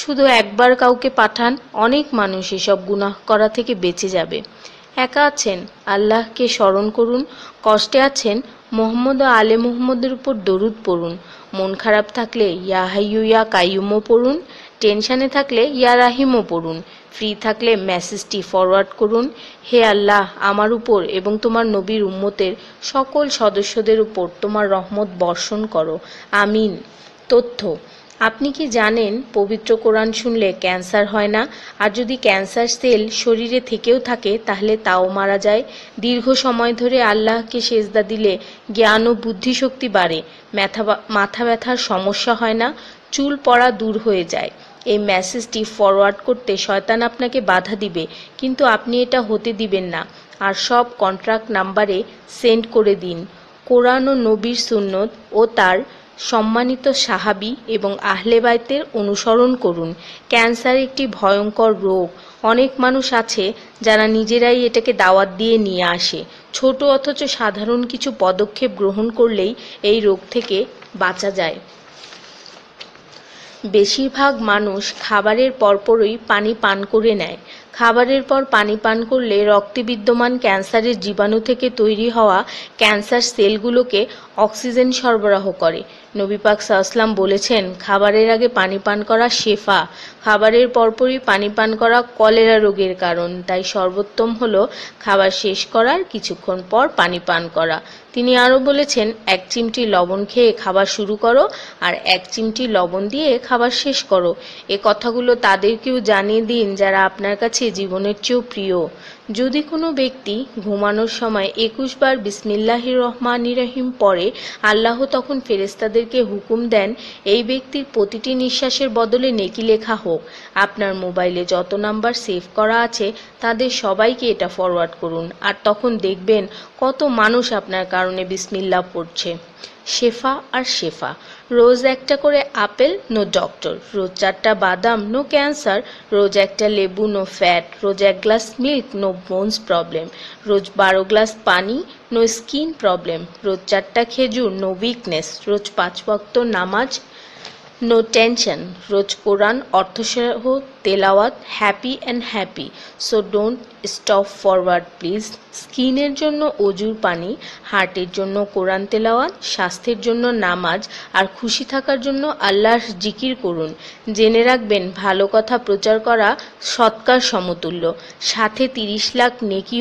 শুধু একবার কাউকে পাঠান, অনেক মানুষ এসব গুনাহ করা থেকে বেঁচে যাবে। একা আছেন, আল্লাহকে স্মরণ করুন। কষ্টে আছেন, মোহাম্মদ ও আলে মুহাম্মদের উপর দরুদ পড়ুন। মন খারাপ থাকলে ইয়া হাইয়ু ইয়া কাইয়ুমও পড়ুন। টেনশনে থাকলে ইয়া রাহিমও পড়ুন। ফ্রি থাকলে মেসেজটি ফরওয়ার্ড করুন, হে আল্লাহ, আমার উপর এবং তোমার নবীর উম্মতের সকল সদস্যদের উপর তোমার রহমত বর্ষণ করো, আমিন। তথ্য: আপনি কি জানেন পবিত্র কোরআন শুনলে ক্যান্সার হয় না? আর যদি ক্যান্সার সেল শরীরে থেকেও থাকে তাহলে তাও মারা যায়। দীর্ঘ সময় ধরে আল্লাহকে সেজদা দিলে জ্ঞান ও বুদ্ধিশক্তি বাড়ে। মাথা ব্যথার সমস্যা হয় না, চুল পড়া দূর হয়ে যায়। এই মেসেজটি ফরওয়ার্ড করতে শয়তান আপনাকে বাধা দিবে, কিন্তু আপনি এটা হতে দিবেন না। আর সব কন্ট্রাক্ট নাম্বারে সেন্ড করে দিন। কোরআন ও নবীর সুন্নত ও তার সম্মানিত সাহাবী এবং আহলে বাইতের অনুসরণ করুন। ক্যান্সার একটি ভয়ঙ্কর রোগ। অনেক মানুষ আছে যারা নিজেরাই এটাকে দাওয়াত দিয়ে নিয়ে আসে। ছোট অথচ সাধারণ কিছু পদক্ষেপ গ্রহণ করলেই এই রোগ থেকে বাঁচা যায়। বেশিরভাগ মানুষ খাবারের পরপরই পানি পান করে নেয়। খাবারের পর পানি পান করলে রক্তে বিদ্যমান ক্যান্সারের জীবাণু থেকে তৈরি হওয়া ক্যান্সার সেলগুলোকে অক্সিজেন সরবরাহ করে। নবী পাক সাল্লাল্লাহু বলেছেন, খাবারের আগে পানি পান করা শেফা। খাবারের পরপরই পানি পান করা কলেরা রোগের কারণ। তাই সর্বোত্তম হলো খাবার শেষ করার কিছুক্ষণ পর পানি পান করা। তিনি আরও বলেছেন, 1 চিমটি লবণ খেয়ে খাবার শুরু করো আর 1 চিমটি লবণ দিয়ে খাবার শেষ করো। এ কথাগুলো তাদেরকেও জানিয়ে দিন যারা আপনার কাছে জীবনের চেয়েও প্রিয়। যদি কোনো ব্যক্তি ঘুমানোর সময় 21 বার বিসমিল্লাহির রহমানির রহিম পড়ে, আল্লাহ তখন ফেরেশতাদেরকে হুকুম দেন এই ব্যক্তির প্রতিটি নিঃশ্বাসের বদলে নেকি লেখা হোক। আপনার মোবাইলে যত নাম্বার সেভ করা আছে তাদের সবাইকে এটা ফরওয়ার্ড করুন, আর তখন দেখবেন কত মানুষ আপনার কারণে বিসমিল্লাহ পড়ছে। শেফা আর শেফা। রোজ একটা করে আপেল, নো ডক্টর। রোজ 4টা বাদাম, নো ক্যান্সার। রোজ একটা লেবু, নো ফ্যাট। রোজ 1 glass milk, no bones problem. রোজ 12 গ্লাস পানি, নো স্কিন প্রবলেম। রোজ 4টা খেজুর, নো উইকনেস। রোজ 5 ওয়াক্ত নামাজ, নো টেনশন। রোজ কোরআন অর্থসহ তেলাওয়াত, happy and happy. So don't stop forward please. স্কিনের জন্য অজুর পানি, হার্টের জন্য কোরআন তেলাওয়াত, স্বাস্থ্যের জন্য নামাজ, আর খুশি থাকার জন্য আল্লাহর জিকির করুন। জেনে রাখবেন, ভালো কথা প্রচার করা সৎকার সমতুল্য, সাথে 30 লাখ নেকি